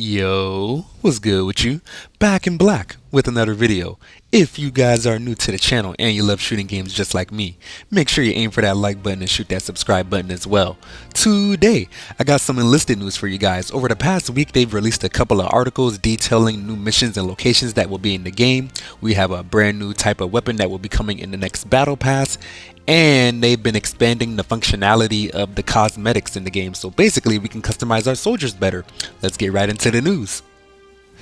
Yo, what's good with you? Back in black with another video. If you guys are new to the channel and you love shooting games just like me, make sure you aim for that like button and shoot that subscribe button as well. Today, I got some enlisted news for you guys. Over the past week, they've released a couple of articles detailing new missions and locations that will be in the game. We have a brand new type of weapon that will be coming in the next battle pass, and they've been expanding the functionality of the cosmetics in the game, so basically we can customize our soldiers better. Let's get right into the news.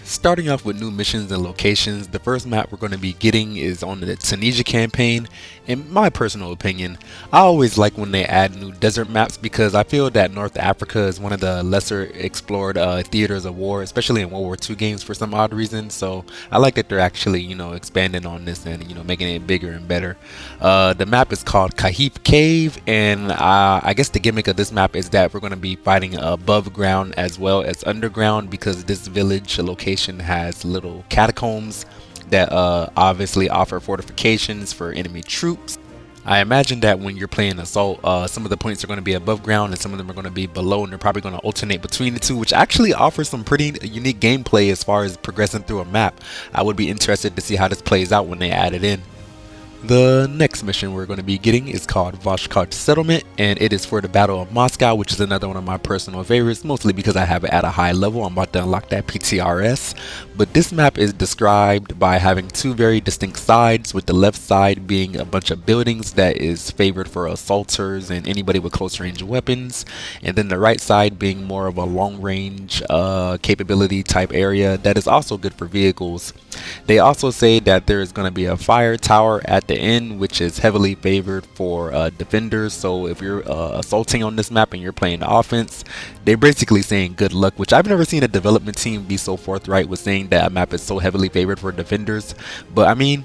Starting off with new missions and locations, the first map we're going to be getting is on the Tunisia campaign. In my personal opinion, I always like when they add new desert maps because I feel that North Africa is one of the lesser explored theaters of war, especially in World War II games for some odd reason. So I like that they're actually, expanding on this and, making it bigger and better. The map is called Kahif Cave, and I guess the gimmick of this map is that we're going to be fighting above ground as well as underground because this village location has little catacombs that obviously offer fortifications for enemy troops. I imagine that when you're playing assault, some of the points are going to be above ground and some of them are going to be below, and they're probably going to alternate between the two, which actually offers some pretty unique gameplay as far as progressing through a map. I would be interested to see how this plays out when they add it in. The next mission we're going to be getting is called Voshkart Settlement, and it is for the Battle of Moscow, which is another one of my personal favorites, mostly because I have it at a high level. I'm about to unlock that PTRS. But this map is described by having two very distinct sides, with the left side being a bunch of buildings that is favored for assaulters and anybody with close range weapons, and then the right side being more of a long range capability type area that is also good for vehicles. They also say that there is going to be a fire tower at the end, which is heavily favored for defenders. So if you're assaulting on this map and you're playing offense, they're basically saying good luck, which I've never seen a development team be so forthright with saying that a map is so heavily favored for defenders. But I mean,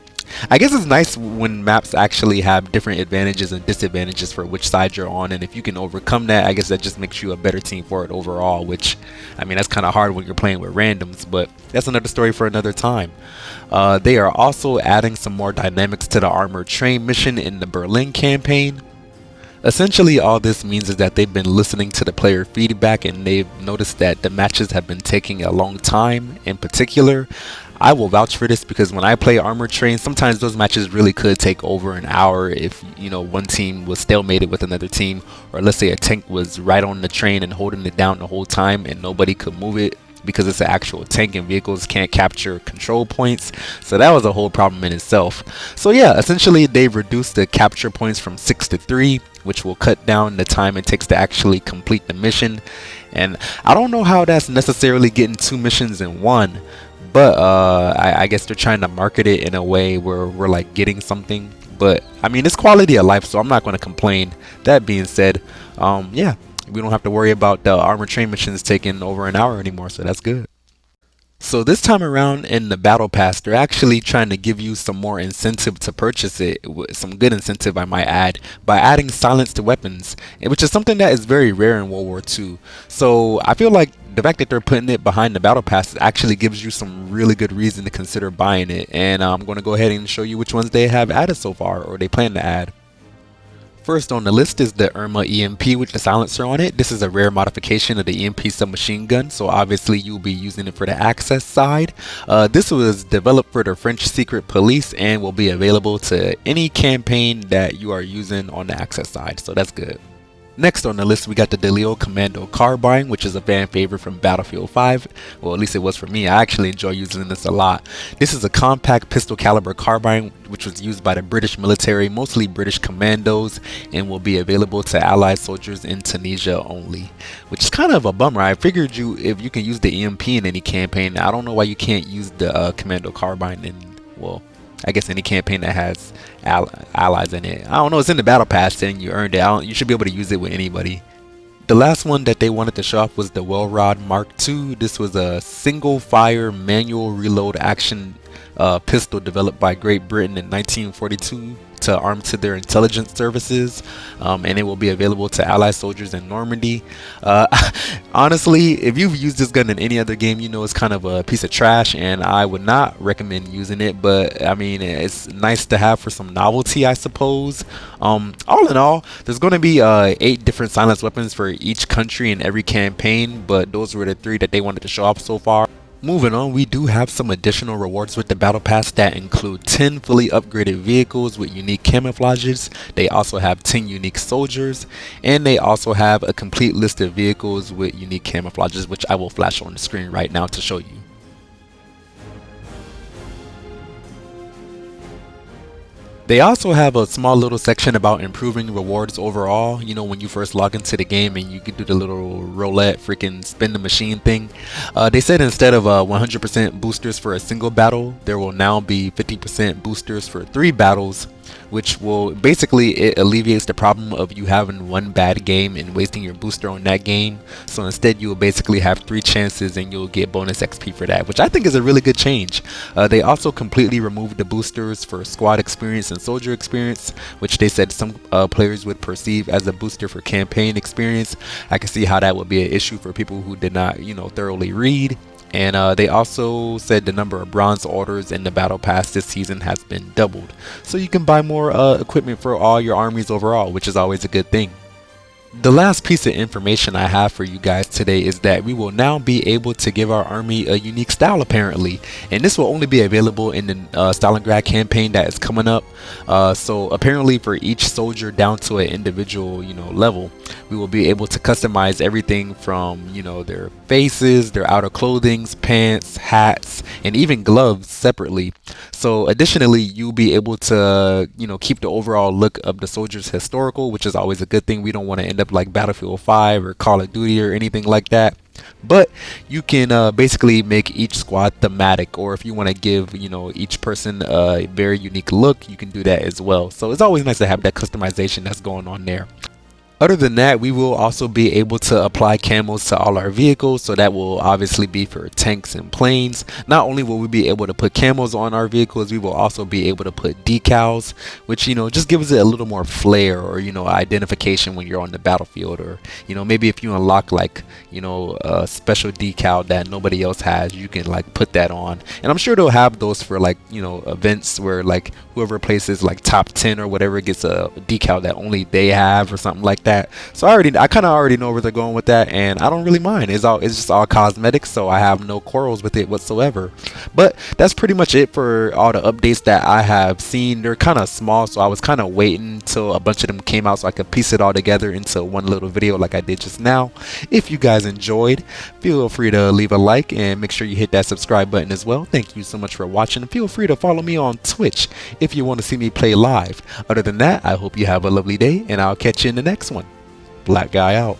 I guess it's nice when maps actually have different advantages and disadvantages for which side you're on, and if you can overcome that, I guess that just makes you a better team for it overall, which, I mean, that's kind of hard when you're playing with randoms, but that's another story for another time. They are also adding some more dynamics to the armored train mission in the Berlin campaign. Essentially, all this means is that they've been listening to the player feedback and they've noticed that the matches have been taking a long time. In particular, I will vouch for this because when I play Armored Train, sometimes those matches really could take over an hour if, one team was stalemated with another team, or let's say a tank was right on the train and holding it down the whole time and nobody could move it because it's an actual tank and vehicles can't capture control points. So that was a whole problem in itself. So yeah, essentially they've reduced the capture points from 6 to 3, which will cut down the time it takes to actually complete the mission. And I don't know how that's necessarily getting 2 missions in one, but I guess they're trying to market it in a way where we're like getting something. But I mean, it's quality of life, so I'm not going to complain. That being said, yeah, we don't have to worry about the armored train missions taking over an hour anymore, so that's good. So this time around in the battle pass, they're actually trying to give you some more incentive to purchase it, some good incentive I might add, by adding silence to weapons, which is something that is very rare in World War II. So I feel like the fact that they're putting it behind the battle pass actually gives you some really good reason to consider buying it, and I'm going to go ahead and show you which ones they have added so far, or they plan to add. First on the list is the Irma EMP with the silencer on it. This is a rare modification of the EMP submachine gun, so obviously you'll be using it for the access side. This was developed for the French secret police and will be available to any campaign that you are using on the access side, so that's good. Next on the list, we got the Delio Commando Carbine, which is a fan favorite from Battlefield 5. Well, at least it was for me. I actually enjoy using this a lot. This is a compact pistol caliber carbine, which was used by the British military, mostly British commandos, and will be available to Allied soldiers in Tunisia only, which is kind of a bummer. I figured if you can use the EMP in any campaign, I don't know why you can't use the Commando Carbine in, well, I guess any campaign that has allies in it. I don't know, it's in the battle pass and you earned it. You should be able to use it with anybody. The last one that they wanted to show off was the Wellrod Mark II. This was a single fire manual reload action pistol developed by Great Britain in 1942 to arm to their intelligence services, and it will be available to Allied soldiers in Normandy. Uh, Honestly, if you've used this gun in any other game, you know it's kind of a piece of trash, and I would not recommend using it. But I mean, it's nice to have for some novelty, I suppose. All in all, there's going to be 8 different silenced weapons for each country in every campaign, but those were the 3 that they wanted to show off so far. Moving on, we do have some additional rewards with the battle pass that include 10 fully upgraded vehicles with unique camouflages. They also have 10 unique soldiers, and they also have a complete list of vehicles with unique camouflages, which I will flash on the screen right now to show you. They also have a small little section about improving rewards overall. You know, when you first log into the game and you can do the little roulette freaking spin the machine thing. They said instead of 100% boosters for a single battle, there will now be 50% boosters for 3 battles, which will basically, it alleviates the problem of you having one bad game and wasting your booster on that game. So instead you will basically have 3 chances and you'll get bonus XP for that, which I think is a really good change. They also completely removed the boosters for squad experience and soldier experience, which they said some players would perceive as a booster for campaign experience. I can see how that would be an issue for people who did not, you know, thoroughly read. And they also said the number of bronze orders in the battle pass this season has been doubled, so you can buy more equipment for all your armies overall, which is always a good thing. The last piece of information I have for you guys today is that we will now be able to give our army a unique style apparently, and this will only be available in the Stalingrad campaign that is coming up. So apparently for each soldier down to an individual, you know, level, we will be able to customize everything from, you know, their faces, their outer clothing, pants, hats, and even gloves separately. So additionally, you'll be able to, you know, keep the overall look of the soldiers historical, which is always a good thing. We don't want to end up like Battlefield 5 or Call of Duty or anything like that. But you can basically make each squad thematic, or if you want to give, you know, each person a very unique look, you can do that as well. So it's always nice to have that customization that's going on there. Other than that, we will also be able to apply camos to all our vehicles, so that will obviously be for tanks and planes. Not only will we be able to put camos on our vehicles, we will also be able to put decals, which, you know, just gives it a little more flair, or, you know, identification when you're on the battlefield. Or, you know, maybe if you unlock like, you know, a special decal that nobody else has, you can like put that on. And I'm sure they'll have those for like, you know, events where like whoever places like top 10 or whatever gets a decal that only they have or something like that. So I kind of already know where they're going with that, and I don't really mind. It's just all cosmetics, so I have no quarrels with it whatsoever. But that's pretty much it for all the updates that I have seen. They're kind of small, so I was kind of waiting till a bunch of them came out so I could piece it all together into one little video like I did just now. If you guys enjoyed, feel free to leave a like and make sure you hit that subscribe button as well. Thank you so much for watching. Feel free to follow me on Twitch if you want to see me play live. Other than that, I hope you have a lovely day, and I'll catch you in the next one. Black guy out.